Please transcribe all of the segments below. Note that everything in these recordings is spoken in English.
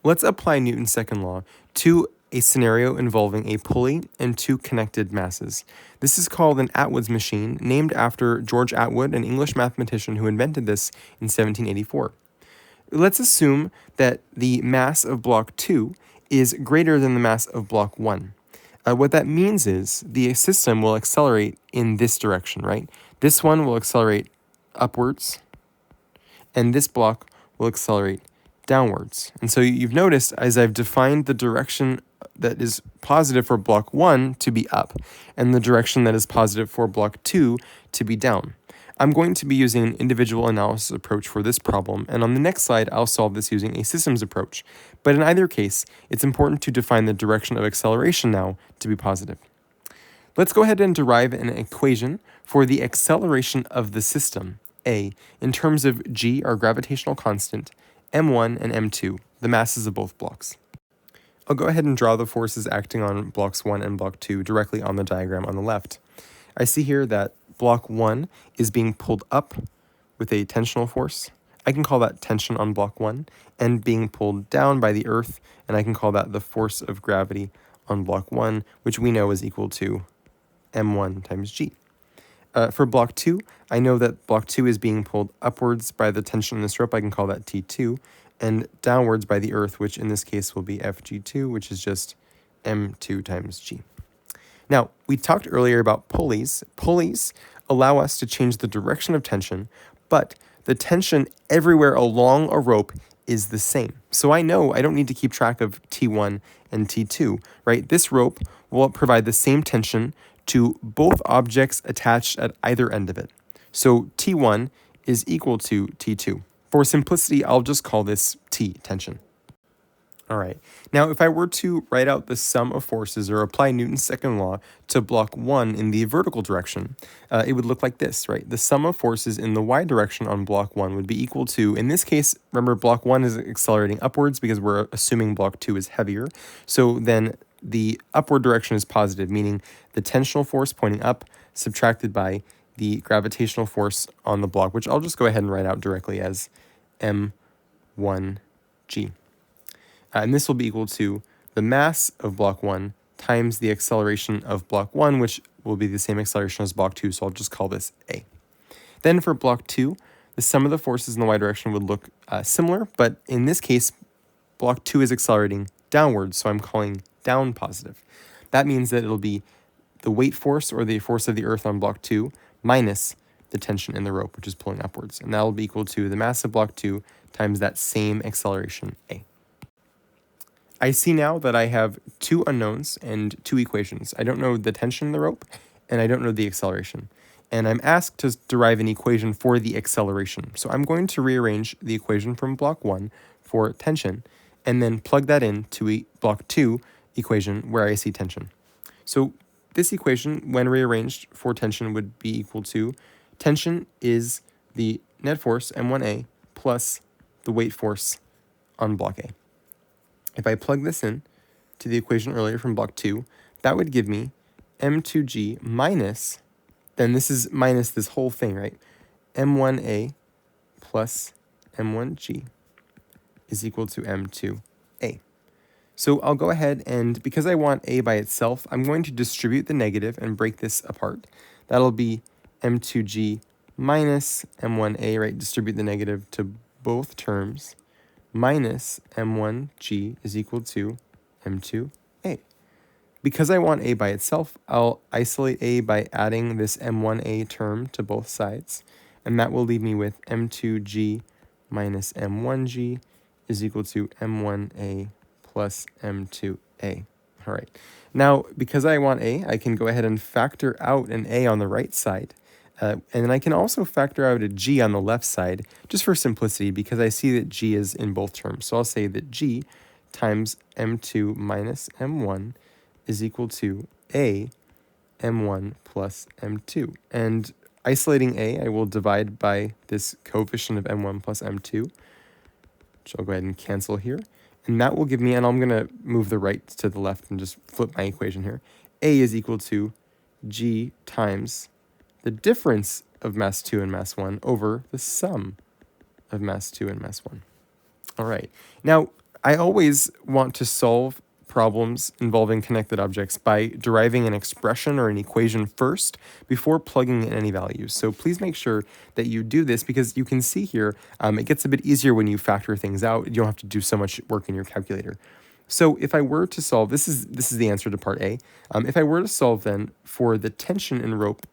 Let's apply Newton's second law to a scenario involving a pulley and two connected masses. This is called an Atwood's machine, named after George Atwood, an English mathematician who invented this in 1784. Let's assume that the mass of block 2 is greater than the mass of block 1. What that means is the system will accelerate in this direction, right? This one will accelerate upwards, and this block will accelerate downwards. And so you've noticed as I've defined the direction that is positive for block 1 to be up, and the direction that is positive for block 2 to be down. I'm going to be using an individual analysis approach for this problem, and on the next slide, I'll solve this using a systems approach. But in either case, it's important to define the direction of acceleration now to be positive. Let's go ahead and derive an equation for the acceleration of the system, A, in terms of g, our gravitational constant, m1 and m2, the masses of both blocks. I'll go ahead and draw the forces acting on blocks 1 and block 2 directly on the diagram on the left. I see here that block 1 is being pulled up with a tensional force. I can call that tension on block 1, and being pulled down by the Earth, and I can call that the force of gravity on block 1, which we know is equal to m1 times g. For block 2, I know that block 2 is being pulled upwards by the tension in this rope. I can call that T2, and downwards by the Earth, which in this case will be Fg2, which is just m2 times g. Now, we talked earlier about pulleys. Pulleys allow us to change the direction of tension, but the tension everywhere along a rope is the same. So I know I don't need to keep track of T1 and T2, right? This rope will provide the same tension to both objects attached at either end of it. So T1 is equal to T2. For simplicity, I'll just call this T tension. All right. Now, if I were to write out the sum of forces or apply Newton's second law to block 1 in the vertical direction, it would look like this, right? The sum of forces in the y direction on block 1 would be equal to, in this case, remember block 1 is accelerating upwards because we're assuming block 2 is heavier. So then the upward direction is positive, meaning the tensional force pointing up subtracted by the gravitational force on the block, which I'll just go ahead and write out directly as m1g. And this will be equal to the mass of block 1 times the acceleration of block 1, which will be the same acceleration as block 2, so I'll just call this A. Then for block 2, the sum of the forces in the y direction would look similar, but in this case, block 2 is accelerating downwards, so I'm calling down positive. That means that it'll be the weight force, or the force of the Earth on block 2, minus the tension in the rope, which is pulling upwards. And that will be equal to the mass of block 2 times that same acceleration, A. I see now that I have two unknowns and two equations. I don't know the tension in the rope, and I don't know the acceleration. And I'm asked to derive an equation for the acceleration. So I'm going to rearrange the equation from block 1 for tension, and then plug that into a block 2 equation where I see tension. So this equation, when rearranged for tension, would be equal to tension is the net force, m1a, plus the weight force on block A. If I plug this in to the equation earlier from block 2, that would give me m2g minus, then this is minus this whole thing, right? m1a plus m1g is equal to m2a. So I'll go ahead and, because I want a by itself, I'm going to distribute the negative and break this apart. That'll be m2g minus m1a, right? Distribute the negative to both terms, minus m1g is equal to m2a. Because I want a by itself, I'll isolate a by adding this m1a term to both sides, and that will leave me with m2g minus m1g is equal to m1a plus m2a. All right. Now, because I want a, I can go ahead and factor out an a on the right side. And then I can also factor out a g on the left side, just for simplicity, because I see that g is in both terms. So I'll say that g times m2 minus m1 is equal to a m1 plus m2. And isolating a, I will divide by this coefficient of m1 plus m2, which I'll go ahead and cancel here. And that will give me, and I'm going to move the right to the left and just flip my equation here. A is equal to g times the difference of mass 2 and mass 1 over the sum of mass 2 and mass 1. All right. Now, I always want to solve problems involving connected objects by deriving an expression or an equation first before plugging in any values. So please make sure that you do this, because you can see here, it gets a bit easier when you factor things out. You don't have to do so much work in your calculator. So if I were to solve, this is the answer to part A. If I were to solve then for the tension in rope,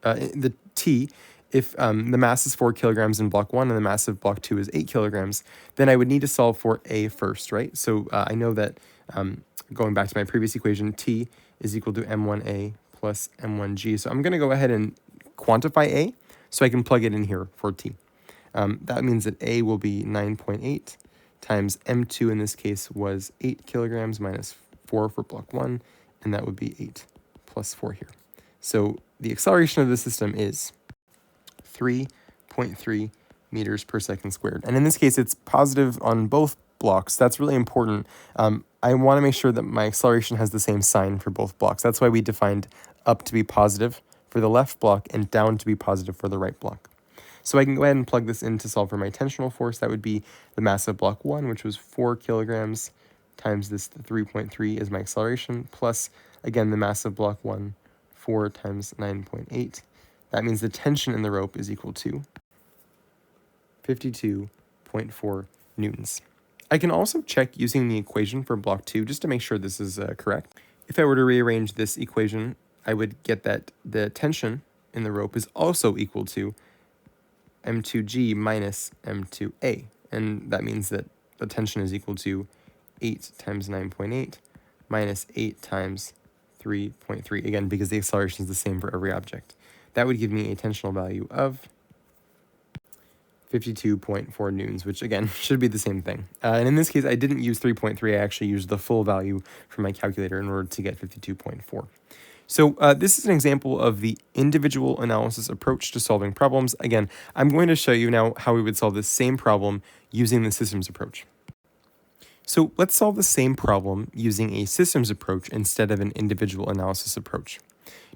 the T, if the mass is 4 kilograms in block 1 and the mass of block 2 is 8 kilograms, then I would need to solve for A first, right? So I know that, going back to my previous equation, T is equal to M1A plus M1G. So I'm going to go ahead and quantify A so I can plug it in here for T. That means that A will be 9.8 times M2 in this case was 8 kilograms minus 4 for block 1, and that would be 8 plus 4 here. So the acceleration of the system is 3.3 meters per second squared. And in this case, it's positive on both blocks. That's really important. I want to make sure that my acceleration has the same sign for both blocks. That's why we defined up to be positive for the left block and down to be positive for the right block. So I can go ahead and plug this in to solve for my tensional force. That would be the mass of block 1, which was 4 kilograms, times this 3.3 is my acceleration, plus, again, the mass of block 1, 4 times 9.8. That means the tension in the rope is equal to 52.4 newtons. I can also check using the equation for block 2 just to make sure this is correct. If I were to rearrange this equation, I would get that the tension in the rope is also equal to M2G minus M2A. And that means that the tension is equal to 8 times 9.8 minus 8 times 3.3, again, because the acceleration is the same for every object. That would give me a tensional value of 52.4 newtons, which again should be the same thing. And in this case, I didn't use 3.3. I actually used the full value from my calculator in order to get 52.4. So this is an example of the individual analysis approach to solving problems. Again, I'm going to show you now how we would solve this same problem using the systems approach. So let's solve the same problem using a systems approach instead of an individual analysis approach.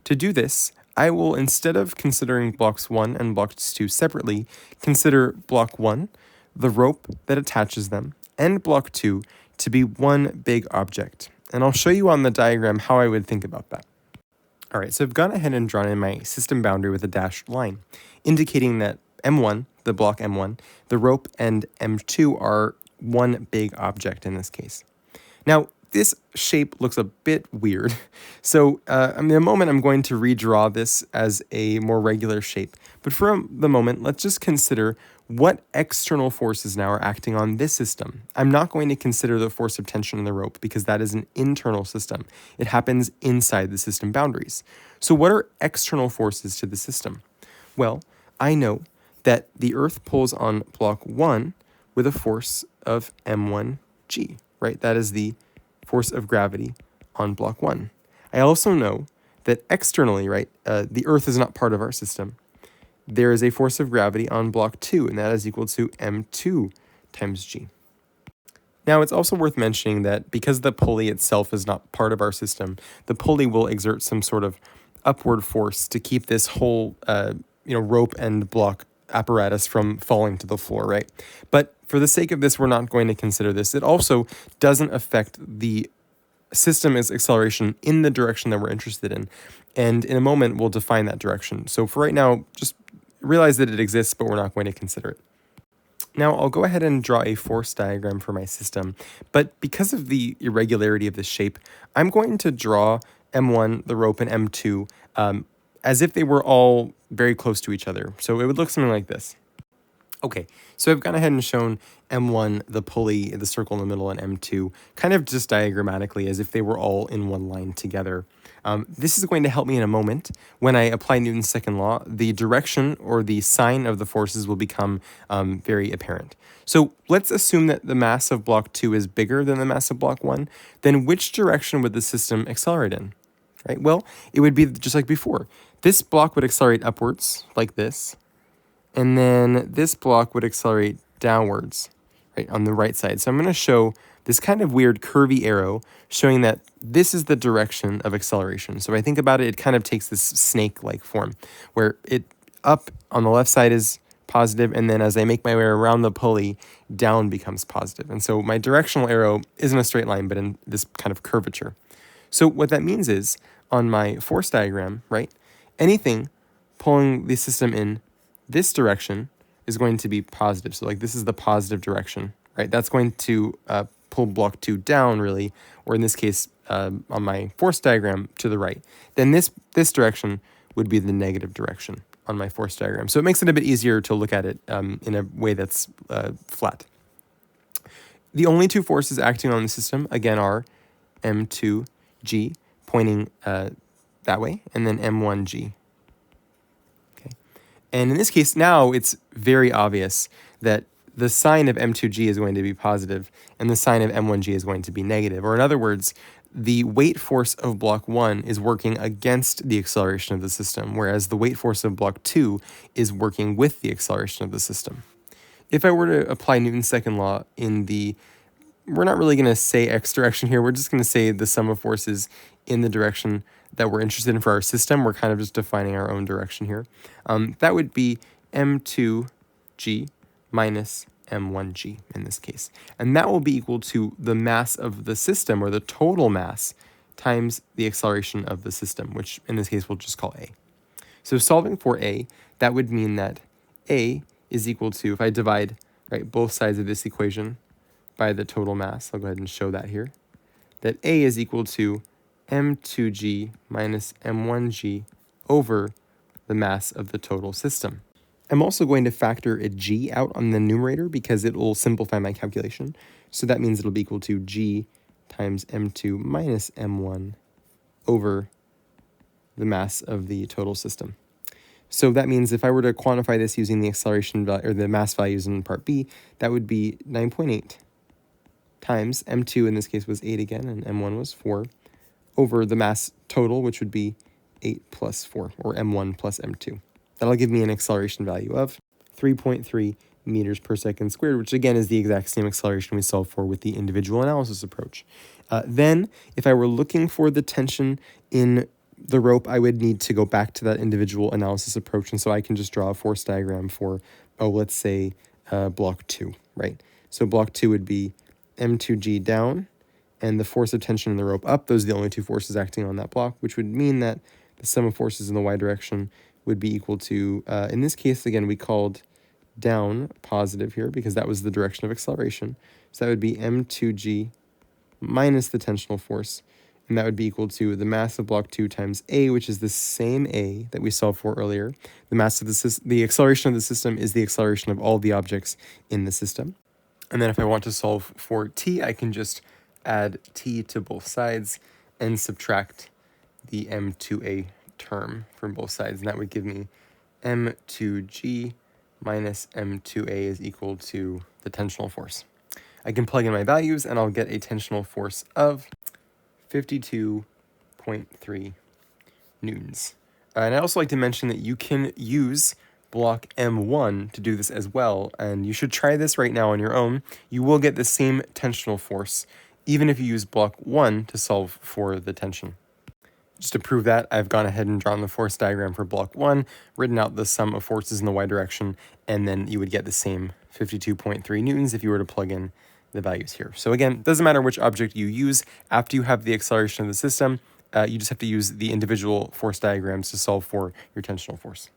To do this, I will, instead of considering blocks 1 and blocks 2 separately, consider block 1, the rope that attaches them, and block 2 to be one big object. And I'll show you on the diagram how I would think about that. All right, so I've gone ahead and drawn in my system boundary with a dashed line, indicating that M1, the block M1, the rope, and M2 are one big object in this case. Now, this shape looks a bit weird, so in a moment I'm going to redraw this as a more regular shape. But for the moment, let's just consider what external forces now are acting on this system. I'm not going to consider the force of tension in the rope because that is an internal system. It happens inside the system boundaries. So what are external forces to the system? Well, I know that the Earth pulls on block 1 with a force of M1G, right? That is the force of gravity on block 1. I also know that externally, right, the Earth is not part of our system. There is a force of gravity on block 2, and that is equal to M2 times G. Now, it's also worth mentioning that because the pulley itself is not part of our system, the pulley will exert some sort of upward force to keep this whole rope and block apparatus from falling to the floor, right? But for the sake of this, we're not going to consider this. It also doesn't affect the system's acceleration in the direction that we're interested in. And in a moment, we'll define that direction. So for right now, just realize that it exists, but we're not going to consider it. Now, I'll go ahead and draw a force diagram for my system. But because of the irregularity of this shape, I'm going to draw M1, the rope, and M2 as if they were all very close to each other. So it would look something like this. Okay, so I've gone ahead and shown M1, the pulley, the circle in the middle, and M2, kind of just diagrammatically as if they were all in one line together. This is going to help me in a moment. When I apply Newton's second law, the direction or the sign of the forces will become very apparent. So let's assume that the mass of block 2 is bigger than the mass of block 1. Then which direction would the system accelerate in? Right? Well, it would be just like before. This block would accelerate upwards, like this. And then this block would accelerate downwards, right, on the right side. So I'm going to show this kind of weird curvy arrow showing that this is the direction of acceleration. So if I think about it, it kind of takes this snake-like form where it up on the left side is positive, and then as I make my way around the pulley, down becomes positive. And so my directional arrow isn't a straight line, but in this kind of curvature. So what that means is, on my force diagram, right, anything pulling the system in this direction is going to be positive. So like this is the positive direction, right? That's going to pull block 2 down, really, or in this case, on my force diagram, to the right. Then this direction would be the negative direction on my force diagram. So it makes it a bit easier to look at it in a way that's flat. The only two forces acting on the system, again, are M2G pointing that way, and then M1G. Okay. And in this case, now it's very obvious that the sign of M2G is going to be positive, and the sign of M1G is going to be negative. Or in other words, the weight force of block 1 is working against the acceleration of the system, whereas the weight force of block 2 is working with the acceleration of the system. If I were to apply Newton's second law in the, we're not really going to say x direction here, we're just going to say the sum of forces in the direction that we're interested in for our system. We're kind of just defining our own direction here. That would be M2G minus M1G in this case. And that will be equal to the mass of the system, or the total mass, times the acceleration of the system, which in this case we'll just call A. So solving for A, that would mean that A is equal to, if I divide both sides of this equation by the total mass, I'll go ahead and show that here, that A is equal to M2G minus M1G over the mass of the total system. I'm also going to factor a G out on the numerator because it will simplify my calculation. So that means it'll be equal to G times M2 minus M1 over the mass of the total system. So that means if I were to quantify this using the acceleration value, or the mass values in part B, that would be 9.8 times M2 in this case was 8 again, and M1 was 4, over the mass total, which would be 8 plus 4, or M1 plus M2. That'll give me an acceleration value of 3.3 meters per second squared, which again is the exact same acceleration we solved for with the individual analysis approach. Then, if I were looking for the tension in the rope, I would need to go back to that individual analysis approach, and so I can just draw a force diagram for, let's say, block 2, right? So block 2 would be M2G down, and the force of tension in the rope up. Those are the only two forces acting on that block, which would mean that the sum of forces in the y direction would be equal to, in this case, again, we called down positive here because that was the direction of acceleration. So that would be M2G minus the tensional force, and that would be equal to the mass of block 2 times A, which is the same A that we solved for earlier. The mass of the acceleration of the system is the acceleration of all the objects in the system. And then if I want to solve for T, I can just add T to both sides and subtract the M2A term from both sides, and that would give me M2G minus M2A is equal to the tensional force. I can plug in my values and I'll get a tensional force of 52.3 newtons. And I also like to mention that you can use block M1 to do this as well, and you should try this right now on your own. You will get the same tensional force even if you use block 1 to solve for the tension. Just to prove that, I've gone ahead and drawn the force diagram for block 1, written out the sum of forces in the y direction, and then you would get the same 52.3 newtons if you were to plug in the values here. So again, it doesn't matter which object you use. After you have the acceleration of the system, you just have to use the individual force diagrams to solve for your tensional force.